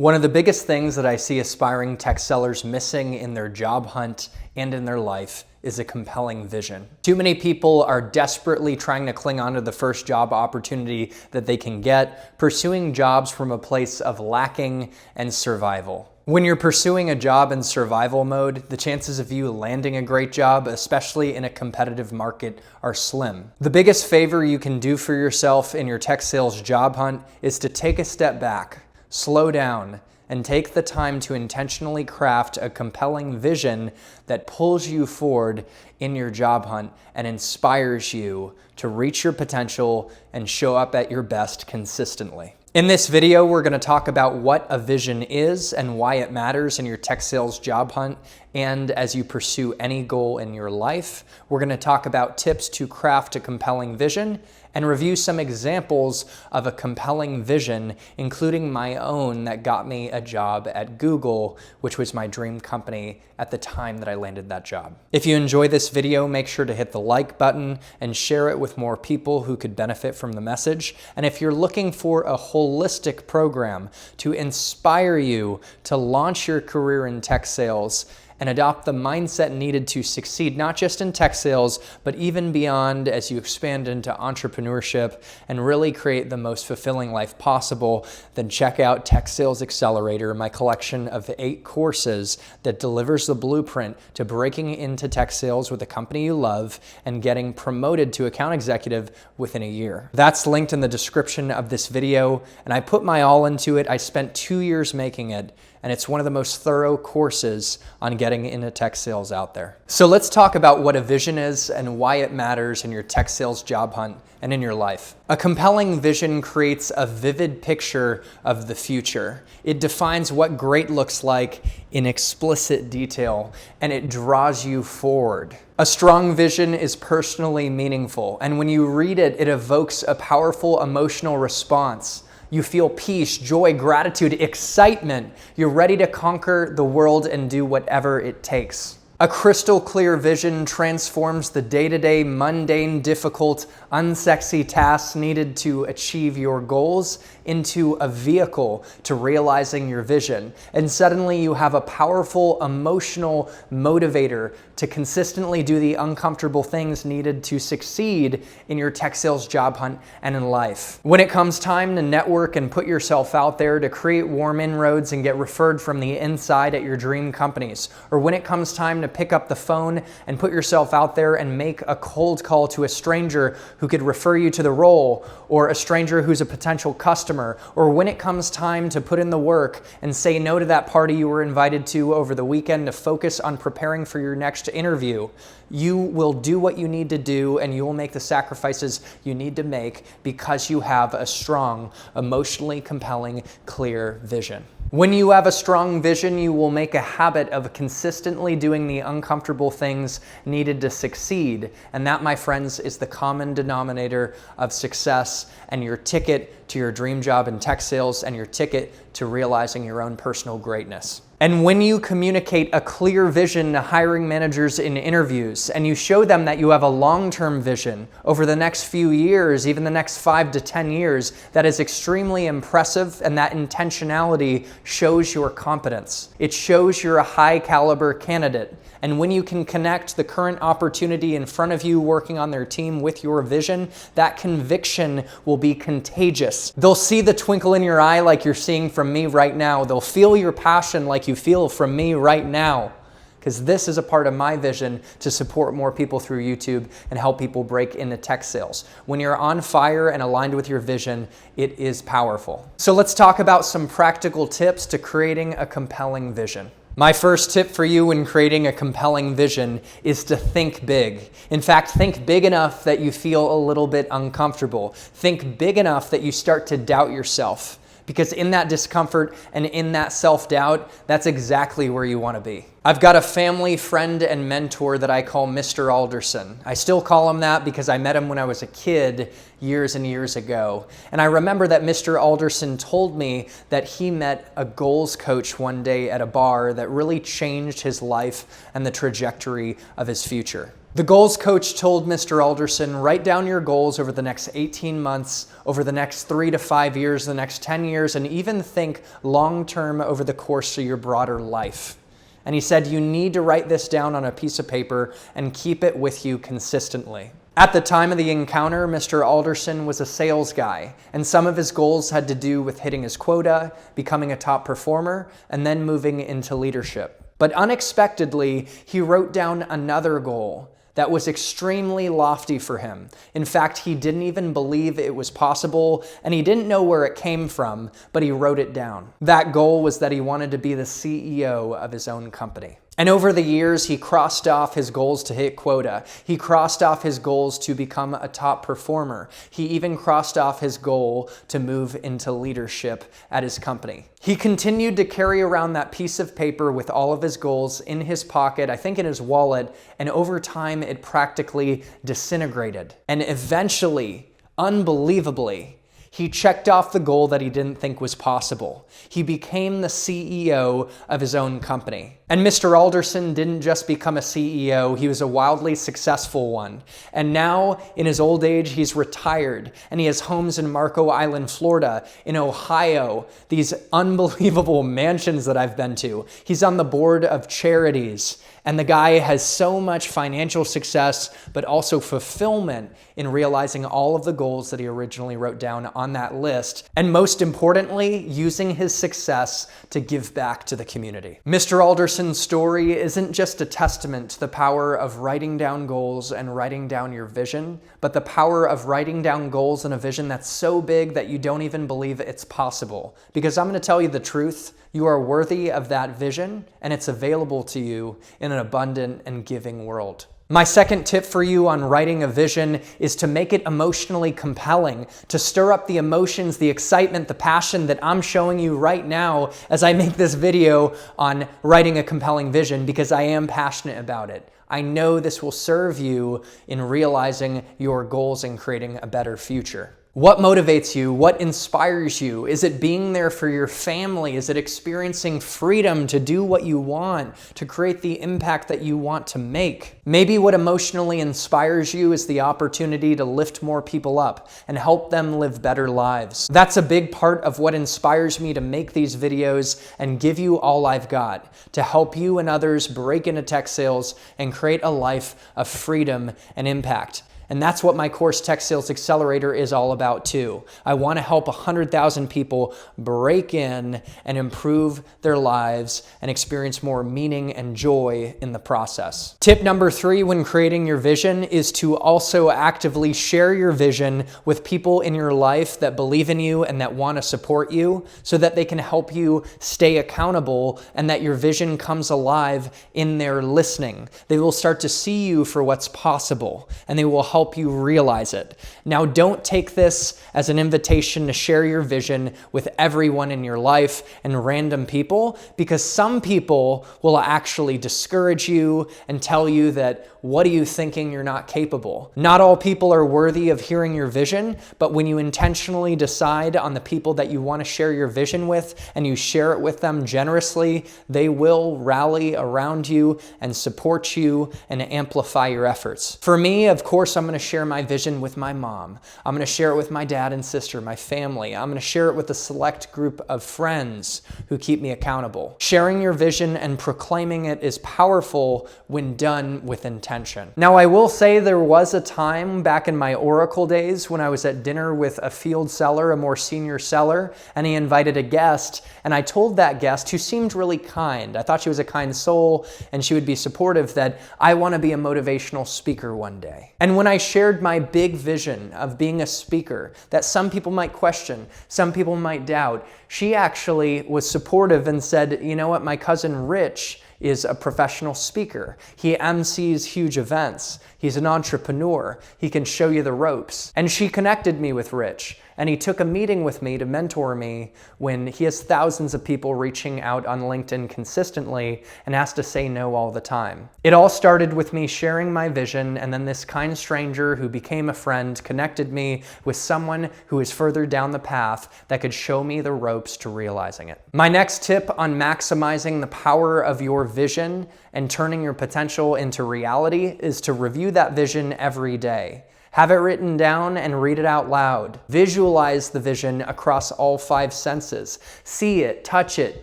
One of the biggest things that I see aspiring tech sellers missing in their job hunt and in their life is a compelling vision. Too many people are desperately trying to cling on to the first job opportunity that they can get, pursuing jobs from a place of lacking and survival. When you're pursuing a job in survival mode, the chances of you landing a great job, especially in a competitive market, are slim. The biggest favor you can do for yourself in your tech sales job hunt is to take a step back, slow down, and take the time to intentionally craft a compelling vision that pulls you forward in your job hunt and inspires you to reach your potential and show up at your best consistently. In this video, we're going to talk about what a vision is and why it matters in your tech sales job hunt and as you pursue any goal in your life. We're going to talk about tips to craft a compelling vision and review some examples of a compelling vision, including my own that got me a job at Google, which was my dream company at the time that I landed that job. If you enjoy this video, make sure to hit the like button and share it with more people who could benefit from the message. And if you're looking for a holistic program to inspire you to launch your career in tech sales and adopt the mindset needed to succeed, not just in tech sales, but even beyond as you expand into entrepreneurship and really create the most fulfilling life possible, then check out Tech Sales Accelerator, my collection of 8 courses that delivers the blueprint to breaking into tech sales with a company you love and getting promoted to account executive within a year. That's linked in the description of this video, and I put my all into it. I spent 2 years making it, and it's one of the most thorough courses on getting into tech sales out there. So let's talk about what a vision is and why it matters in your tech sales job hunt and in your life. A compelling vision creates a vivid picture of the future. It defines what great looks like in explicit detail, and it draws you forward. A strong vision is personally meaningful, and when you read it, it evokes a powerful emotional response. You feel peace, joy, gratitude, excitement. You're ready to conquer the world and do whatever it takes. A crystal clear vision transforms the day-to-day, mundane, difficult, unsexy tasks needed to achieve your goals into a vehicle to realizing your vision. And suddenly you have a powerful emotional motivator to consistently do the uncomfortable things needed to succeed in your tech sales job hunt and in life. When it comes time to network and put yourself out there to create warm inroads and get referred from the inside at your dream companies, or when it comes time to pick up the phone and put yourself out there and make a cold call to a stranger who could refer you to the role, or a stranger who's a potential customer, or when it comes time to put in the work and say no to that party you were invited to over the weekend to focus on preparing for your next interview, you will do what you need to do and you will make the sacrifices you need to make because you have a strong, emotionally compelling, clear vision. When you have a strong vision, you will make a habit of consistently doing the uncomfortable things needed to succeed. And that, my friends, is the common denominator of success and your ticket to your dream job in tech sales and your ticket to realizing your own personal greatness. And when you communicate a clear vision to hiring managers in interviews and you show them that you have a long-term vision over the next few years, even the next 5 to 10 years, that is extremely impressive, and that intentionality shows your competence. It shows you're a high caliber candidate. And when you can connect the current opportunity in front of you working on their team with your vision, that conviction will be contagious. They'll see the twinkle in your eye like you're seeing from me right now. They'll feel your passion like you feel from me right now. Because this is a part of my vision to support more people through YouTube and help people break into tech sales. When you're on fire and aligned with your vision, it is powerful. So let's talk about some practical tips to creating a compelling vision. My first tip for you when creating a compelling vision is to think big. In fact, think big enough that you feel a little bit uncomfortable. Think big enough that you start to doubt yourself. Because in that discomfort and in that self-doubt, that's exactly where you want to be. I've got a family friend and mentor that I call Mr. Alderson. I still call him that because I met him when I was a kid years and years ago. And I remember that Mr. Alderson told me that he met a goals coach one day at a bar that really changed his life and the trajectory of his future. The goals coach told Mr. Alderson, write down your goals over the next 18 months, over the next 3 to 5 years, the next 10 years, and even think long-term over the course of your broader life. And he said, you need to write this down on a piece of paper and keep it with you consistently. At the time of the encounter, Mr. Alderson was a sales guy, and some of his goals had to do with hitting his quota, becoming a top performer, and then moving into leadership. But unexpectedly, he wrote down another goal that was extremely lofty for him. In fact, he didn't even believe it was possible, and he didn't know where it came from, but he wrote it down. That goal was that he wanted to be the CEO of his own company. And over the years, he crossed off his goals to hit quota. He crossed off his goals to become a top performer. He even crossed off his goal to move into leadership at his company. He continued to carry around that piece of paper with all of his goals in his pocket, I think in his wallet, and over time it practically disintegrated. And eventually, unbelievably, he checked off the goal that he didn't think was possible. He became the CEO of his own company. And Mr. Alderson didn't just become a CEO, he was a wildly successful one. And now, in his old age, he's retired, and he has homes in Marco Island, Florida, in Ohio, these unbelievable mansions that I've been to. He's on the board of charities, and the guy has so much financial success, but also fulfillment in realizing all of the goals that he originally wrote down on that list, and most importantly, using his success to give back to the community. Mr. Alderson's story isn't just a testament to the power of writing down goals and writing down your vision, but the power of writing down goals and a vision that's so big that you don't even believe it's possible. Because I'm going to tell you the truth, you are worthy of that vision, and it's available to you in an abundant and giving world. My second tip for you on writing a vision is to make it emotionally compelling, to stir up the emotions, the excitement, the passion that I'm showing you right now as I make this video on writing a compelling vision, because I am passionate about it. I know this will serve you in realizing your goals and creating a better future. What motivates you? What inspires you? Is it being there for your family? Is it experiencing freedom to do what you want, to create the impact that you want to make? Maybe what emotionally inspires you is the opportunity to lift more people up and help them live better lives. That's a big part of what inspires me to make these videos and give you all I've got to help you and others break into tech sales and create a life of freedom and impact. And that's what my course, Tech Sales Accelerator, is all about too. I want to help 100,000 people break in and improve their lives and experience more meaning and joy in the process. Tip number 3 when creating your vision is to also actively share your vision with people in your life that believe in you and that want to support you so that they can help you stay accountable and that your vision comes alive in their listening. They will start to see you for what's possible, and they will help you realize it. Now, don't take this as an invitation to share your vision with everyone in your life and random people, because some people will actually discourage you and tell you that, what are you thinking? You're not capable. Not all people are worthy of hearing your vision, but when you intentionally decide on the people that you want to share your vision with and you share it with them generously, they will rally around you and support you and amplify your efforts. For me, of course, I'm going to share my vision with my mom. I'm going to share it with my dad and sister, my family. I'm going to share it with a select group of friends who keep me accountable. Sharing your vision and proclaiming it is powerful when done with intention. Now, I will say there was a time back in my Oracle days when I was at dinner with a field seller, a more senior seller, and he invited a guest, and I told that guest, who seemed really kind, I thought she was a kind soul and she would be supportive, that I want to be a motivational speaker one day. And when I shared my big vision of being a speaker that some people might question, some people might doubt, she actually was supportive and said, you know what, my cousin Rich is a professional speaker. He MCs huge events. He's an entrepreneur. He can show you the ropes. And she connected me with Rich, and he took a meeting with me to mentor me when he has thousands of people reaching out on LinkedIn consistently and has to say no all the time. It all started with me sharing my vision, and then this kind stranger who became a friend connected me with someone who is further down the path that could show me the ropes to realizing it. My next tip on maximizing the power of your vision and turning your potential into reality is to review that vision every day. Have it written down and read it out loud. Visualize the vision across all 5 senses. See it, touch it,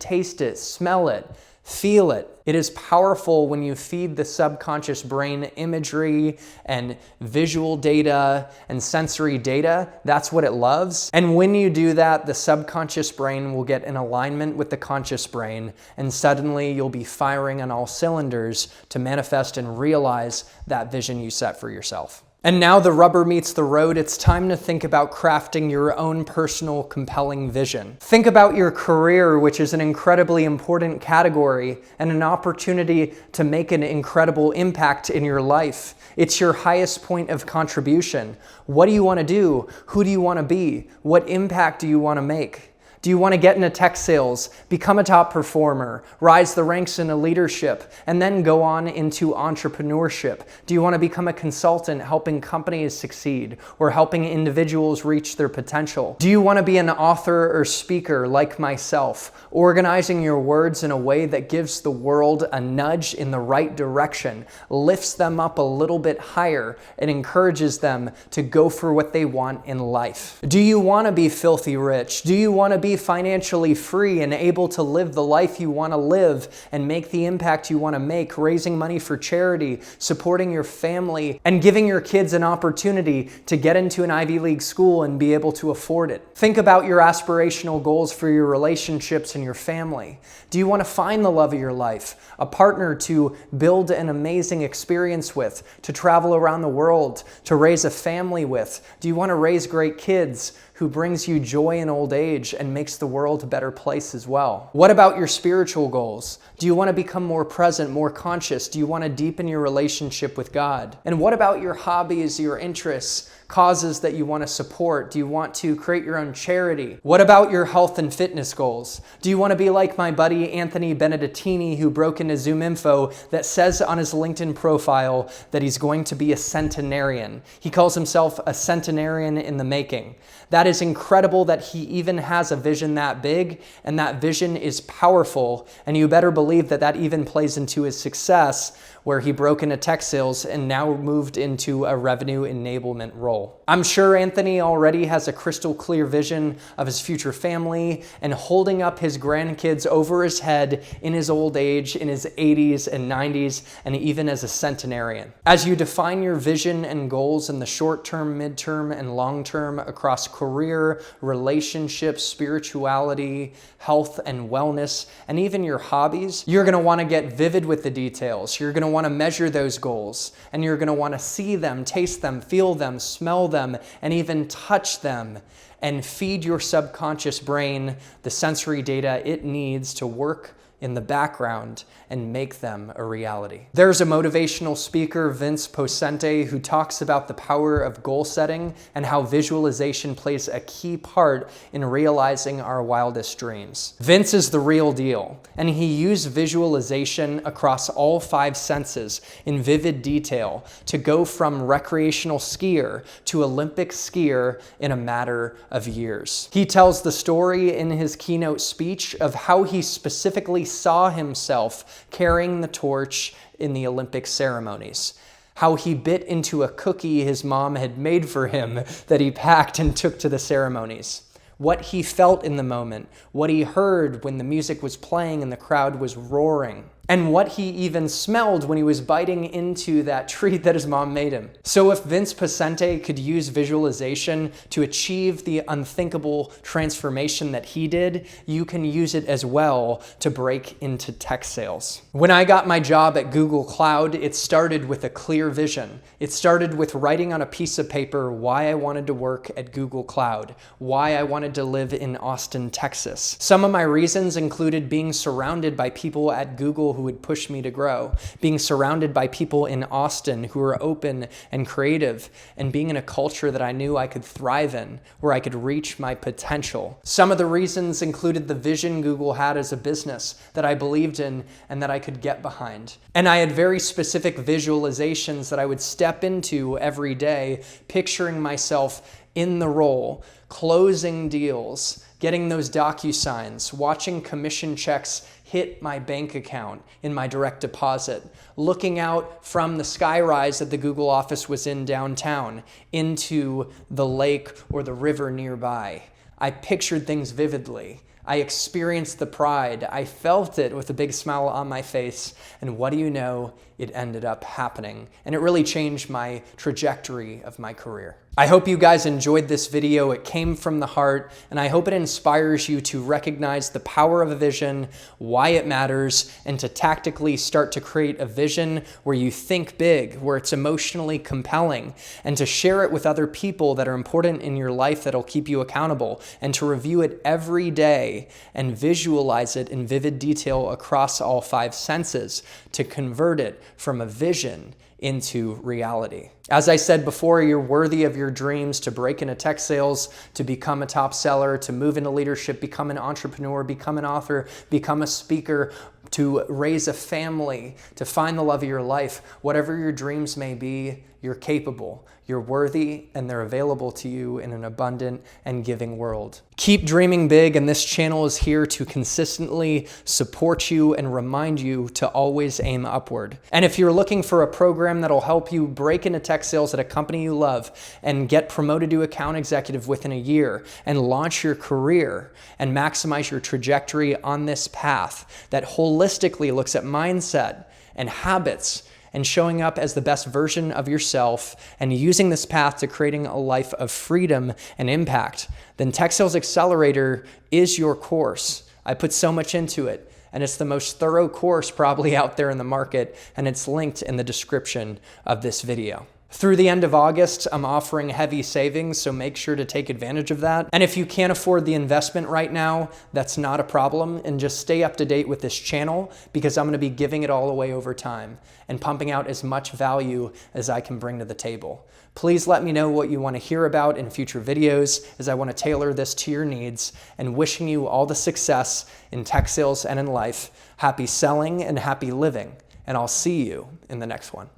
taste it, smell it, feel it. It is powerful when you feed the subconscious brain imagery and visual data and sensory data. That's what it loves. And when you do that, the subconscious brain will get in alignment with the conscious brain, and suddenly you'll be firing on all cylinders to manifest and realize that vision you set for yourself. And now the rubber meets the road. It's time to think about crafting your own personal compelling vision. Think about your career, which is an incredibly important category and an opportunity to make an incredible impact in your life. It's your highest point of contribution. What do you want to do? Who do you want to be? What impact do you want to make? Do you want to get into tech sales, become a top performer, rise the ranks into leadership, and then go on into entrepreneurship? Do you want to become a consultant helping companies succeed or helping individuals reach their potential? Do you want to be an author or speaker like myself, organizing your words in a way that gives the world a nudge in the right direction, lifts them up a little bit higher, and encourages them to go for what they want in life? Do you want to be filthy rich? Do you want to be financially free and able to live the life you want to live and make the impact you want to make, raising money for charity, supporting your family, and giving your kids an opportunity to get into an Ivy League school and be able to afford it? Think about your aspirational goals for your relationships and your family. Do you want to find the love of your life, a partner to build an amazing experience with, to travel around the world, to raise a family with? Do you want to raise great kids who brings you joy in old age and makes the world a better place as well? What about your spiritual goals? Do you want to become more present, more conscious? Do you want to deepen your relationship with God? And what about your hobbies, your interests, causes that you want to support? Do you want to create your own charity? What about your health and fitness goals? Do you want to be like my buddy Anthony Benedettini, who broke into Zoom Info, that says on his LinkedIn profile that he's going to be a centenarian? He calls himself a centenarian in the making. That is incredible that he even has a vision that big, and that vision is powerful, and you better believe that that even plays into his success, where he broke into tech sales and now moved into a revenue enablement role. I'm sure Anthony already has a crystal clear vision of his future family and holding up his grandkids over his head in his old age, in his 80s and 90s, and even as a centenarian. As you define your vision and goals in the short term, mid-term, and long term across career, relationships, spirituality, health and wellness, and even your hobbies, you're going to want to get vivid with the details. You're going to want to measure those goals, and you're going to want to see them, taste them, feel them, smell them, and even touch them, and feed your subconscious brain the sensory data it needs to work in the background and make them a reality. There's a motivational speaker, Vince Poscente, who talks about the power of goal setting and how visualization plays a key part in realizing our wildest dreams. Vince is the real deal, and he used visualization across all 5 senses in vivid detail to go from recreational skier to Olympic skier in a matter of years. He tells the story in his keynote speech of how he specifically saw himself carrying the torch in the Olympic ceremonies, how he bit into a cookie his mom had made for him that he packed and took to the ceremonies, what he felt in the moment, what he heard when the music was playing and the crowd was roaring, and what he even smelled when he was biting into that treat that his mom made him. So if Vince Poscente could use visualization to achieve the unthinkable transformation that he did, you can use it as well to break into tech sales. When I got my job at Google Cloud, it started with a clear vision. It started with writing on a piece of paper why I wanted to work at Google Cloud, why I wanted to live in Austin, Texas. Some of my reasons included being surrounded by people at Google who would push me to grow, being surrounded by people in Austin who were open and creative, and being in a culture that I knew I could thrive in, where I could reach my potential. Some of the reasons included the vision Google had as a business that I believed in and that I could get behind. And I had very specific visualizations that I would step into every day, picturing myself in the role, closing deals, getting those DocuSigns, watching commission checks hit my bank account in my direct deposit, looking out from the skyrise that the Google office was in downtown into the lake or the river nearby. I pictured things vividly. I experienced the pride. I felt it with a big smile on my face. And what do you know? It ended up happening. And it really changed my trajectory of my career. I hope you guys enjoyed this video. It came from the heart, and I hope it inspires you to recognize the power of a vision, why it matters, and to tactically start to create a vision where you think big, where it's emotionally compelling, and to share it with other people that are important in your life that'll keep you accountable, and to review it every day and visualize it in vivid detail across all 5 senses to convert it from a vision into reality. As I said before, you're worthy of your dreams to break into tech sales, to become a top seller, to move into leadership, become an entrepreneur, become an author, become a speaker, to raise a family, to find the love of your life. Whatever your dreams may be, you're capable, you're worthy, and they're available to you in an abundant and giving world. Keep dreaming big, and this channel is here to consistently support you and remind you to always aim upward. And if you're looking for a program that'll help you break into tech sales at a company you love and get promoted to account executive within a year and launch your career and maximize your trajectory on this path that holistically looks at mindset and habits and showing up as the best version of yourself and using this path to creating a life of freedom and impact, then Tech Sales Accelerator is your course. I put so much into it, and it's the most thorough course probably out there in the market, and it's linked in the description of this video. Through the end of August, I'm offering heavy savings, so make sure to take advantage of that. And if you can't afford the investment right now, that's not a problem, and just stay up to date with this channel because I'm gonna be giving it all away over time and pumping out as much value as I can bring to the table. Please let me know what you wanna hear about in future videos, as I wanna tailor this to your needs, and wishing you all the success in tech sales and in life. Happy selling and happy living, and I'll see you in the next one.